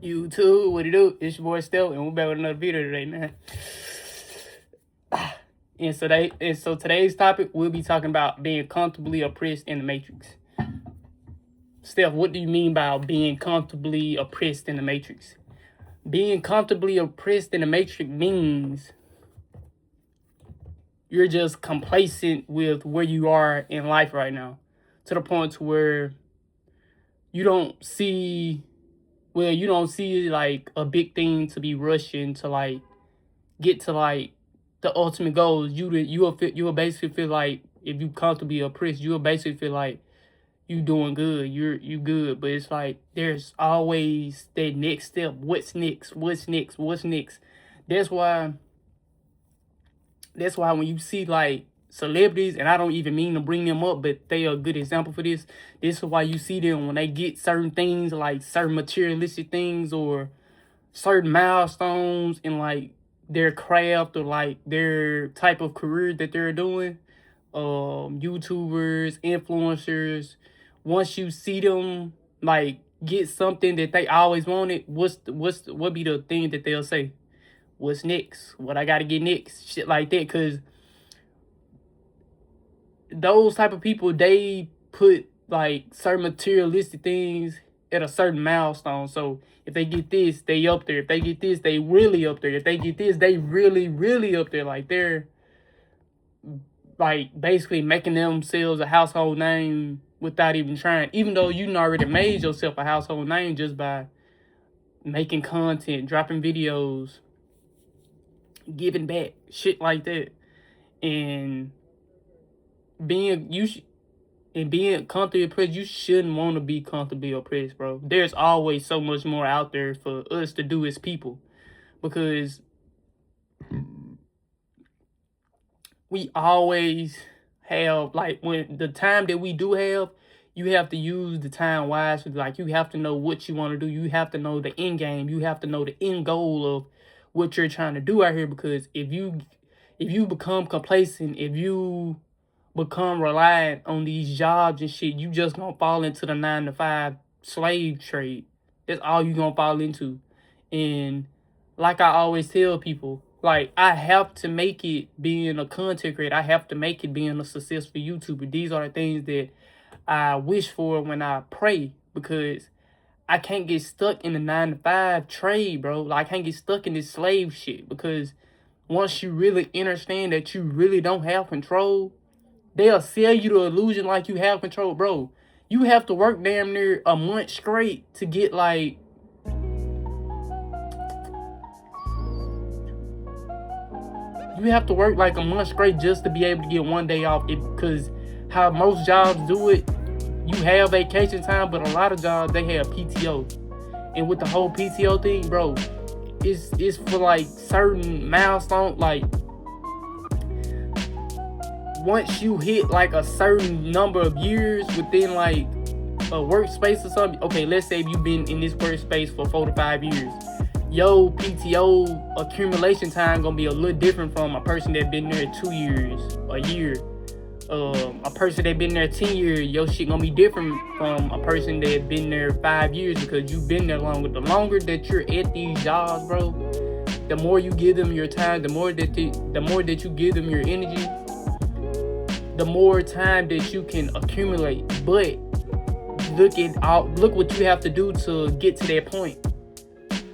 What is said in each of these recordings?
YouTube, what it do? It's your boy Stell, and we're back with another video today, man. And so today's topic, we'll be talking about being comfortably oppressed in the Matrix. Steph, what do you mean by being comfortably oppressed in the Matrix? Being comfortably oppressed in the Matrix means you're just complacent with where you are in life right now, to the point to where you don't see like a big thing to be rushing to like get to like the ultimate goals. You'll basically feel like if you comfortably oppressed, you'll basically feel like you doing good. You good, but it's like there's always that next step. What's next? What's next? What's next? That's why when you see like celebrities, and I don't even mean to bring them up, but they are a good example for this. This is why you see them when they get certain things, like certain materialistic things or certain milestones in like their craft or like their type of career that they're doing. YouTubers, influencers. Once you see them like get something that they always wanted, what be the thing that they'll say? What's next? What I gotta get next? Shit like that. Cause those type of people, they put like certain materialistic things at a certain milestone. So if they get this, they up there. If they get this, they really up there. If they get this, they really, really up there. Like they're like basically making themselves a household name without even trying. Even though you already made yourself a household name just by making content, dropping videos, giving back, shit like that. And being comfortably oppressed, you shouldn't want to be comfortably oppressed, bro. There's always so much more out there for us to do as people, because we always have, like, when the time that we do have, you have to use the time wisely. Like, you have to know what you want to do. You have to know the end game. You have to know the end goal of what you're trying to do out here. Because if you become complacent, if you become reliant on these jobs and shit, you just gonna fall into the 9-to-5 slave trade. That's all you gonna fall into. And like I always tell people, like, I have to make it being a content creator. I have to make it being a successful YouTuber. These are the things that I wish for when I pray, because I can't get stuck in the 9-to-5 trade, bro. Like, I can't get stuck in this slave shit, because once you really understand that you really don't have control, they'll sell you the illusion like you have control, bro. You have to work damn near a month straight to get like you have to work like a month straight just to be able to get one day off. Because how most jobs do it, you have vacation time, but a lot of jobs, they have PTO. And with the whole PTO thing, bro, it's for like certain milestones. Like, once you hit like a certain number of years within like a workspace or something, okay, let's say you've been in this workspace for 4 to 5 years. Yo, PTO accumulation time gonna be a little different from a person that been there 2 years, a year. A person that been there 10 years, your shit gonna be different from a person that been there 5 years, because you've been there longer. The longer that you're at these jobs, bro, the more you give them your time, the more that you give them your energy, the more time that you can accumulate. But look what you have to do to get to that point.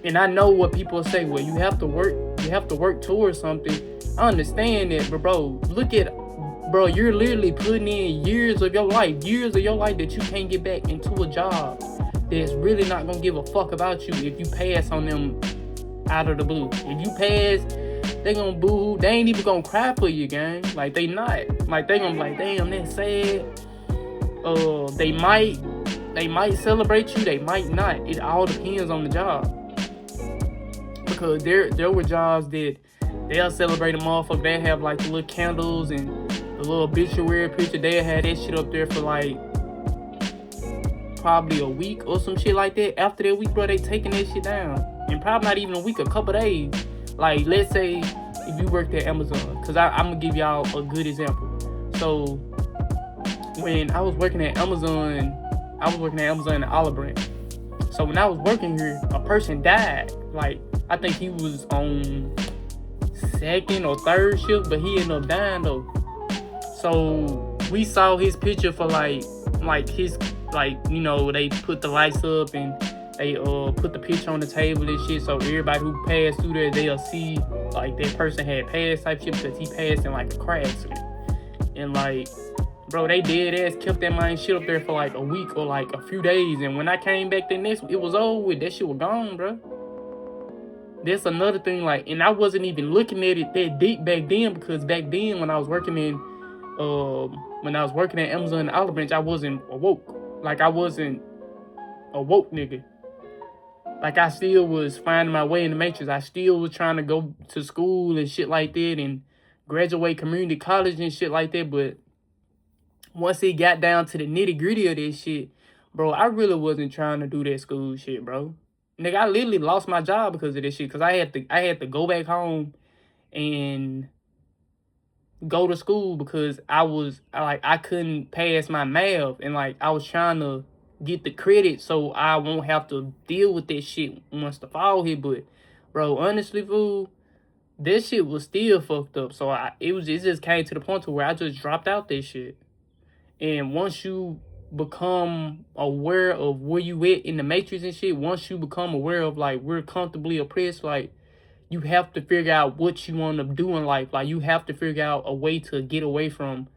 And I know what people say, well, you have to work towards something. I understand that, but bro, you're literally putting in years of your life that you can't get back into a job that's really not gonna give a fuck about you if you pass on them out of the blue. If you pass, they gonna boo. They ain't even gonna cry for you, gang. Like, they not. Like, they gonna be like, damn, that's sad. They might celebrate you. They might not. It all depends on the job. Because there were jobs that they'll celebrate a motherfucker. They have like the little candles and the little obituary picture. They'll have that shit up there for like probably a week or some shit like that. After that week, bro, they taking that shit down. And probably not even a week, a couple days. Like, let's say if you worked at Amazon, because I'm gonna give y'all a good example. So when I was working at Amazon in Olive Branch. So when I was working here, a person died. Like, I think he was on second or third shift, but he ended up dying though. So we saw his picture for like his, like, you know, they put the lights up and they put the picture on the table and shit, so everybody who passed through there, they'll see like that person had passed type shit, because he passed in like a car accident. And like, bro, they dead ass kept that mine shit up there for like a week or like a few days, and when I came back the next, it was over with. That shit was gone, bro. That's another thing, like, and I wasn't even looking at it that deep back then, because back then when I was working at Amazon and Olive Branch, I wasn't awoke. Like, I wasn't a woke nigga. Like, I still was finding my way in the matrix. I still was trying to go to school and shit like that and graduate community college and shit like that. But once it got down to the nitty gritty of this shit, bro, I really wasn't trying to do that school shit, bro. Nigga, I literally lost my job because of this shit. Because I had to go back home and go to school because I couldn't pass my math. And like, I was trying to get the credit so I won't have to deal with that shit once the fall hit. But bro, honestly, fool, this shit was still fucked up. So it just came to the point to where I just dropped out that shit. And once you become aware of where you at in the matrix and shit, once you become aware of like, we're comfortably oppressed, like, you have to figure out what you want to do in life. Like, you have to figure out a way to get away from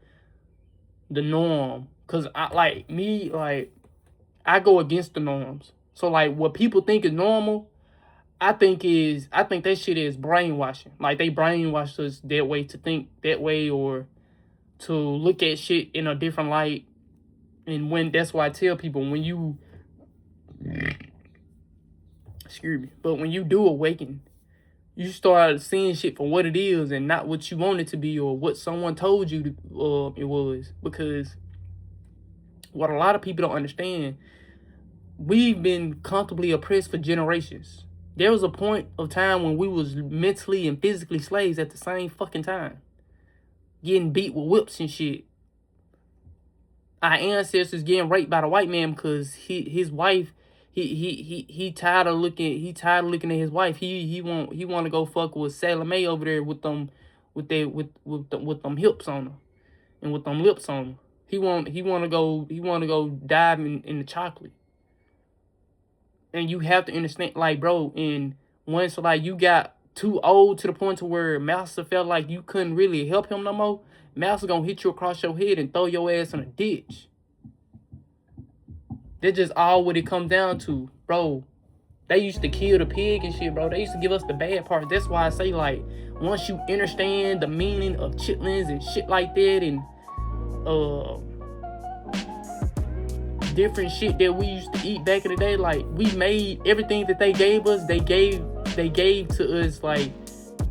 the norm. Cause I go against the norms. So like, what people think is normal, I think that shit is brainwashing. Like, they brainwash us that way, to think that way, or to look at shit in a different light. And that's why I tell people, when you, excuse me, but when you do awaken, you start seeing shit for what it is and not what you want it to be or what someone told you it was. Because what a lot of people don't understand, we've been comfortably oppressed for generations. There was a point of time when we was mentally and physically slaves at the same fucking time, getting beat with whips and shit. Our ancestors getting raped by the white man because his wife, he tired of looking at his wife. He want to go fuck with Sally Mae over there with them hips on her and with them lips on her. He want to go dive in the chocolate. And you have to understand, like, bro, and once like you got too old to the point to where Master felt like you couldn't really help him no more, Master gonna hit you across your head and throw your ass in a ditch. That's just all what it comes down to, bro. They used to kill the pig and shit, bro. They used to give us the bad part. That's why I say, like, once you understand the meaning of chitlins and shit like that, and different shit that we used to eat back in the day, like, we made everything that they gave us, they gave to us, like,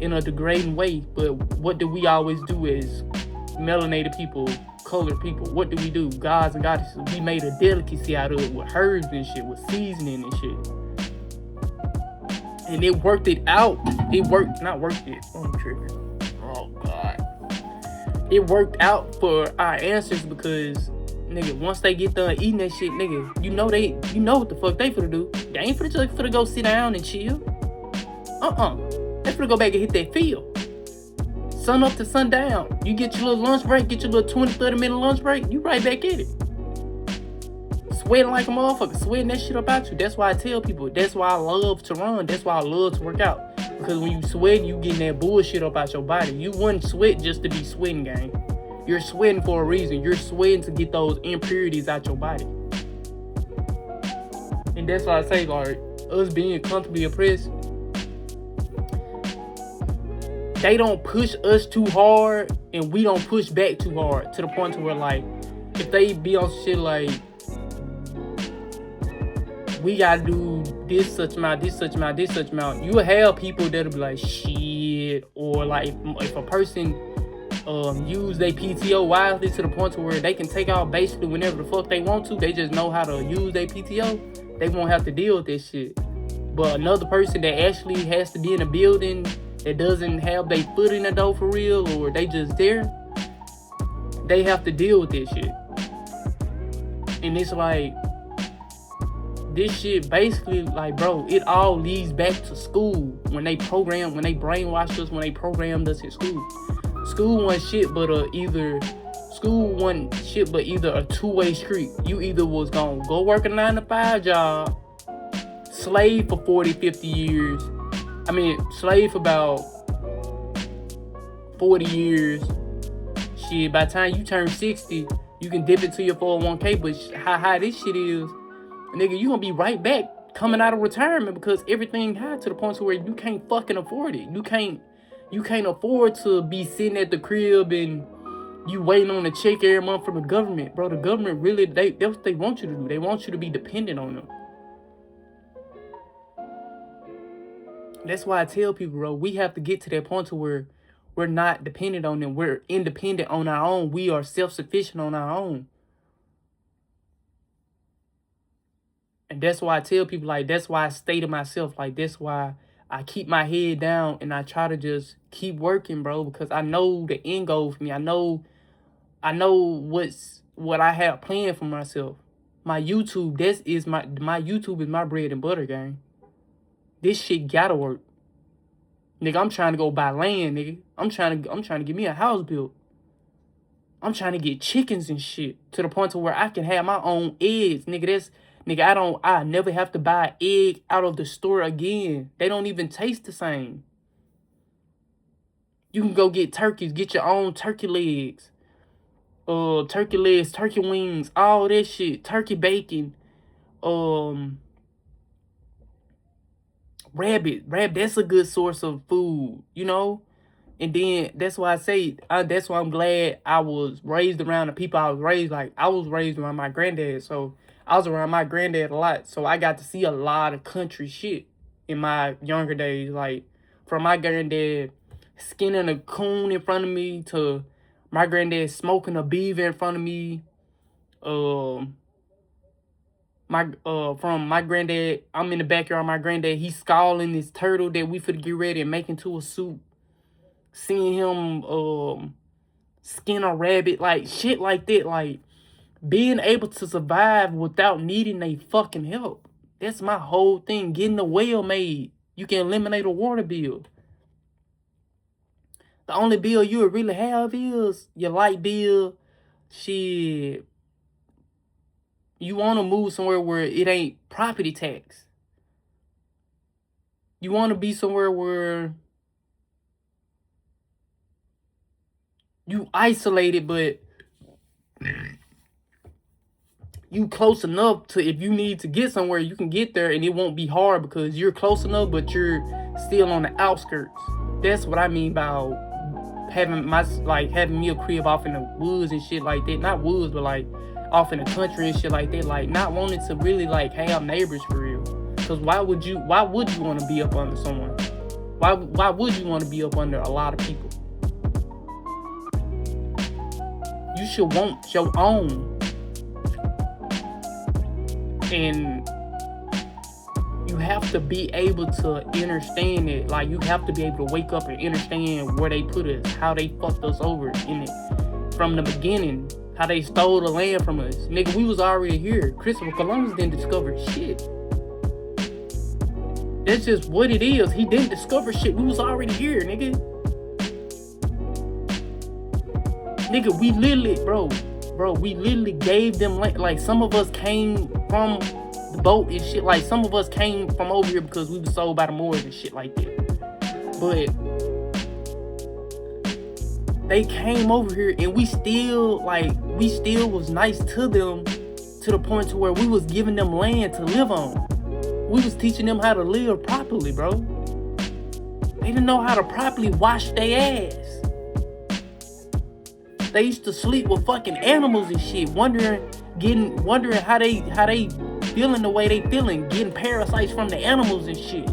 in a degrading way. But what do we always do as melanated people, colored people? What do we do? Gods and goddesses, we made a delicacy out of it with herbs and shit, with seasoning and shit. And it worked it out. I'm tripping. Oh, God. It worked out for our ancestors because, nigga, once they get done eating that shit, nigga, you know what the fuck they finna do. They ain't finna go sit down and chill. They finna go back and hit that field. Sun up to sundown. You get your little lunch break, get your little 20-30 minute lunch break, you right back at it. Sweating like a motherfucker, sweating that shit up out you. That's why I tell people, that's why I love to run. That's why I love to work out. Because when you sweat, you getting that bullshit up out your body. You wouldn't sweat just to be sweating, gang. You're sweating for a reason. You're sweating to get those impurities out your body. And that's why I say, like, us being comfortably oppressed, they don't push us too hard and we don't push back too hard, to the point to where, like, if they be on shit like, we gotta do this such amount, you will have people that'll be like, shit. Or like, if a person use their PTO wisely to the point to where they can take out basically whenever the fuck they want to, they just know how to use their PTO, they won't have to deal with this shit. But another person that actually has to be in a building that doesn't have their foot in the door for real, or they just there, they have to deal with this shit. And it's like, this shit basically, like, bro, it all leads back to school. When they brainwashed us, when they programmed us in school. School wasn't shit but either a two-way street. You either was gonna go work a 9-to-5 job, slave for 40, 50 years. Slave for about 40 years. Shit, by the time you turn 60, you can dip into your 401k, but how high this shit is, nigga, you gonna be right back coming out of retirement because everything high to the point to where you can't fucking afford it. You can't afford to be sitting at the crib and you waiting on a check every month from the government. Bro, the government really, that's what they want you to do. They want you to be dependent on them. That's why I tell people, bro, we have to get to that point to where we're not dependent on them. We're independent on our own. We are self-sufficient on our own. And that's why I tell people, like, that's why I stay to myself. Like, that's why I keep my head down and I try to just keep working, bro, because I know the end goal for me. I know what I have planned for myself. My YouTube, my YouTube is my bread and butter, gang. This shit gotta work. Nigga, I'm trying to go buy land, nigga. I'm trying to get me a house built. I'm trying to get chickens and shit to the point to where I can have my own eggs, nigga. I never have to buy an egg out of the store again. They don't even taste the same. You can go get turkeys, get your own turkey legs, turkey wings, all that shit, turkey bacon, rabbit, that's a good source of food, you know? And then that's why that's why I'm glad I was raised around the people I was raised. Like, I was raised around my granddad, so I was around my granddad a lot. So I got to see a lot of country shit in my younger days. Like, from my granddad skinning a coon in front of me to my granddad smoking a beaver in front of me. From my granddad, I'm in the backyard of my granddad. He's scalding this turtle that we finna get ready and make into a soup. Seeing him skin a rabbit, like shit like that, like being able to survive without needing a fucking help. That's my whole thing. Getting a well made, you can eliminate a water bill. The only bill you would really have is your light bill. Shit. You want to move somewhere where it ain't property tax. You want to be somewhere where you isolated, but you close enough to, if you need to get somewhere, you can get there and it won't be hard because you're close enough, but you're still on the outskirts. That's what I mean by having me a crib off in the woods and shit like that. Not woods, but like off in the country and shit like that. Like, not wanting to really like have neighbors for real. Cause why would you want to be up under someone? Why would you want to be up under a lot of people? You should want your own. And you have to be able to understand it. Like, you have to be able to wake up and understand where they put us, how they fucked us over in it from the beginning, how they stole the land from us. Nigga, we was already here. Christopher Columbus didn't discover shit. That's just what it is. He didn't discover shit. We was already here, nigga. Nigga, we literally gave them land. Like, some of us came from the boat and shit. Like, some of us came from over here because we were sold by the Moors and shit like that. But they came over here and we still was nice to them to the point to where we was giving them land to live on. We was teaching them how to live properly, bro. They didn't know how to properly wash their ass. They used to sleep with fucking animals and shit, wondering how they feeling the way they feeling, getting parasites from the animals and shit.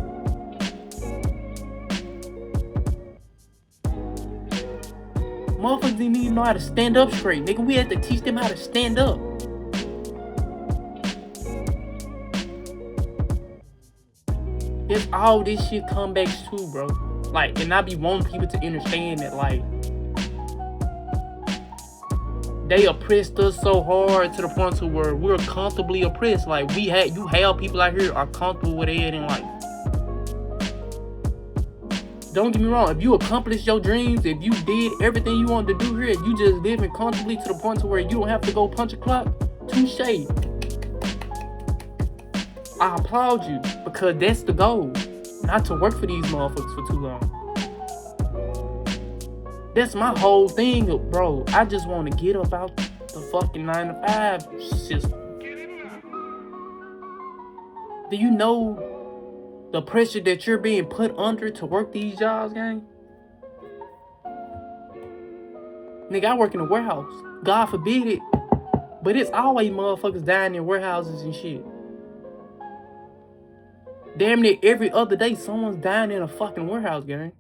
Motherfuckers didn't even know how to stand up straight, nigga. We had to teach them how to stand up. It's all this shit comebacks too, bro. Like, and I be wanting people to understand that, like, they oppressed us so hard to the point to where we're comfortably oppressed. Like you have people out here are comfortable with it in life. Don't get me wrong, if you accomplished your dreams, if you did everything you wanted to do here, you just living comfortably to the point to where you don't have to go punch a clock, touche. I applaud you, because that's the goal. Not to work for these motherfuckers for too long. That's my whole thing, bro. I just want to get up out the fucking 9 to 5 system. Do you know the pressure that you're being put under to work these jobs, gang? Nigga, I work in a warehouse. God forbid it. But it's always motherfuckers dying in warehouses and shit. Damn near every other day, someone's dying in a fucking warehouse, gang.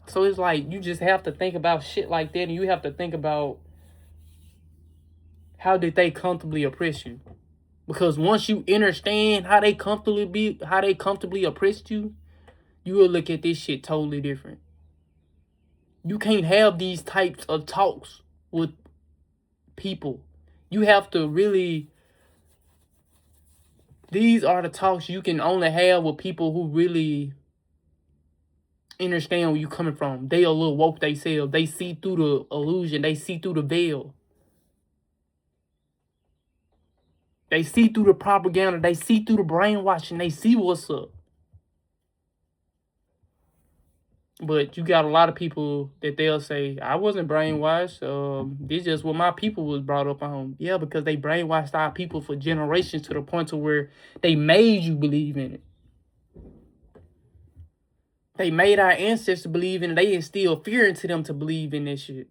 So it's like, you just have to think about shit like that, and you have to think about how did they comfortably oppress you. Because once you understand how they comfortably oppressed you, you will look at this shit totally different. You can't have these types of talks with people. You have to really... These are the talks you can only have with people who really understand where you're coming from. They a little woke themselves. They see through the illusion. They see through the veil. They see through the propaganda. They see through the brainwashing. They see what's up. But you got a lot of people that they'll say, I wasn't brainwashed. This is just what my people was brought up on. Yeah, because they brainwashed our people for generations to the point to where they made you believe in it. They made our ancestors believe in it. They instilled fear into them to believe in this shit.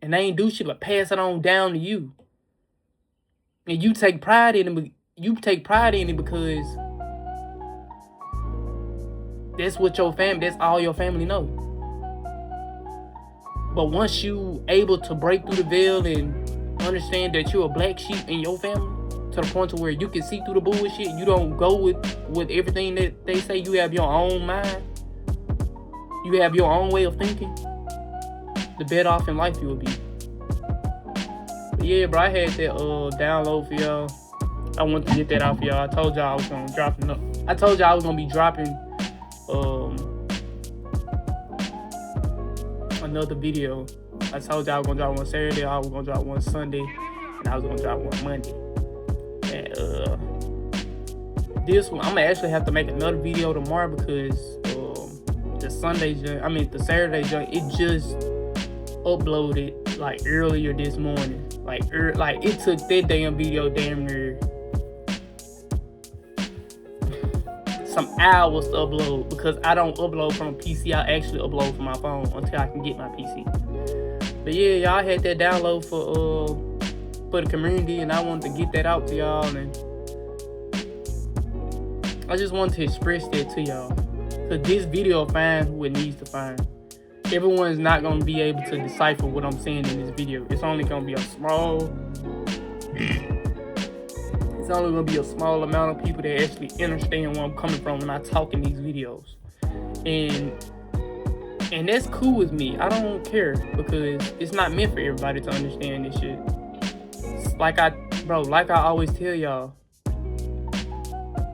And they ain't do shit but pass it on down to you. And you take pride in it. You take pride in it because that's what your family, that's all your family know. But once you able to break through the veil and understand that you're a black sheep in your family, to the point to where you can see through the bullshit, you don't go with everything that they say, you have your own mind, you have your own way of thinking, the better off in life you will be. But yeah, bro, I had that download for y'all. I wanted to get that out for y'all. I told y'all I was gonna drop it. I told y'all I was gonna be dropping another video. I told y'all I was gonna drop one Saturday, I was gonna drop one Sunday, and I was gonna drop one Monday. And this one, I'm gonna actually have to make another video tomorrow because the Saturday joint, it just uploaded like earlier this morning. Like it took that damn video damn near some hours to upload, because I don't upload from a PC. I actually upload from my phone until I can get my PC. But yeah, y'all had that download for the community, and I wanted to get that out to y'all, and I just wanted to express that to y'all, because this video finds who it needs to find. Everyone's not going to be able to decipher what I'm saying in this video. It's only going to be a small amount of people that actually understand where I'm coming from when I talk in these videos. And that's cool with me. I don't care, because it's not meant for everybody to understand this shit. Like I always tell y'all,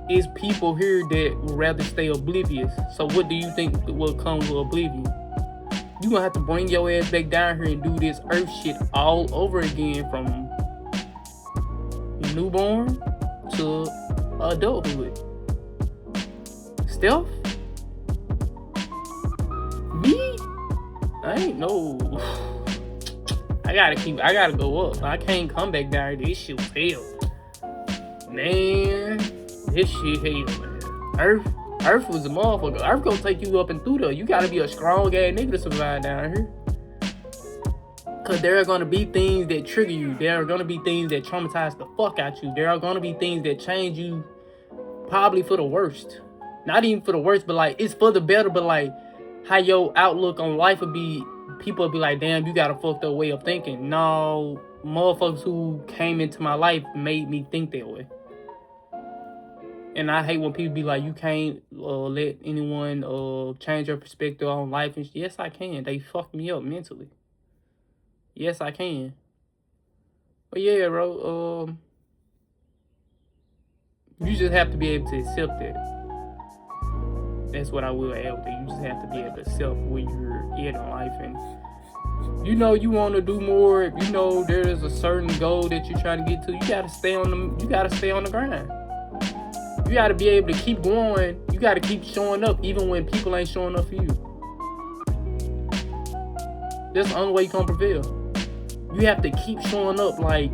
it's people here that would rather stay oblivious. So what do you think will come with oblivion? You gonna have to bring your ass back down here and do this earth shit all over again, from newborn to adulthood. Stealth? Me? I ain't no. I gotta go up. I can't come back down here. This shit was hell. Man, this shit hell, man. Earth was a motherfucker. Earth gonna take you up and through there. You gotta be a strong ass nigga to survive down here. Cause there are gonna be things that trigger you. There are gonna be things that traumatize the fuck out you. There are gonna be things that change you, probably for the worst. Not even for the worst, but like, it's for the better, but like, how your outlook on life would be, people would be like, damn, you got a fucked up way of thinking. No, motherfuckers who came into my life made me think that way. And I hate when people be like, you can't let anyone change your perspective on life. And yes, I can. They fuck me up mentally. Yes, I can. But yeah, bro. You just have to be able to accept that. That's what I will add with it. You just have to be able to accept where you're in life, and you know you want to do more. You know there's a certain goal that you're trying to get to. You gotta stay on the. You gotta stay on the grind. You gotta be able to keep going. You gotta keep showing up, even when people ain't showing up for you. That's the only way you can prevail. You have to keep showing up like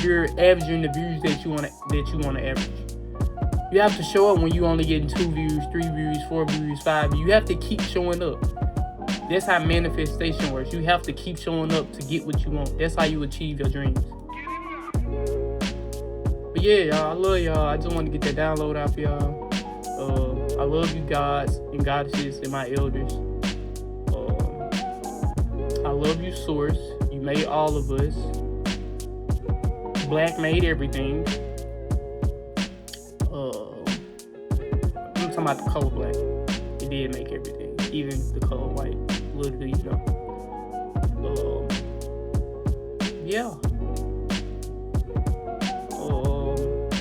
you're averaging the views that you want to average. You have to show up when you only getting 2 views, 3 views, 4 views, 5 views. You have to keep showing up. That's how manifestation works. You have to keep showing up to get what you want. That's how you achieve your dreams. But yeah, y'all, I love y'all. I just want to get that download out for y'all. I love you gods and goddesses and my elders. I love you, Source. You made all of us. Black made everything. I'm talking about the color black. It did make everything, even the color white. Literally, you know. Yeah.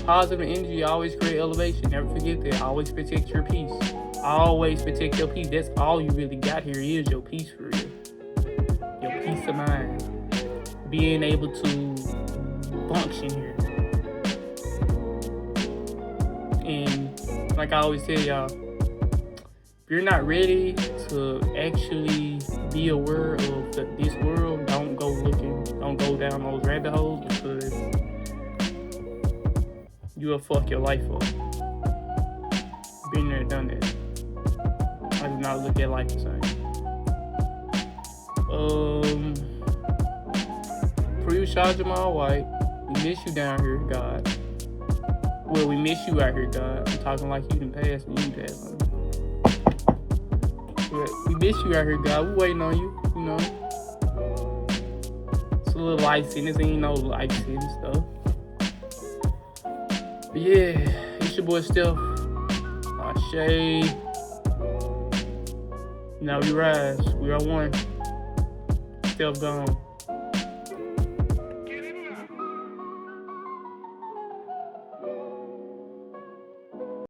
Positive energy always create elevation. Never forget that. Always protect your peace. Always protect your peace. That's all you really got here is your peace for real. Your peace of mind. Being able to function here. And like I always tell y'all, if you're not ready to actually be aware of this world, don't go looking, don't go down those rabbit holes, because you will fuck your life up. Been there, done that. I do not look at life the same. For you, Shah Jamal White, we miss you down here, God. Well, we miss you out here, God. I'm talking like you done passed and you passed on me. But we miss you out here, God. We waiting on you, you know. It's a little life sentence, ain't no life sentence stuff. But yeah, it's your boy Steph. Ashe. Now we rise. We are one. Steph gone.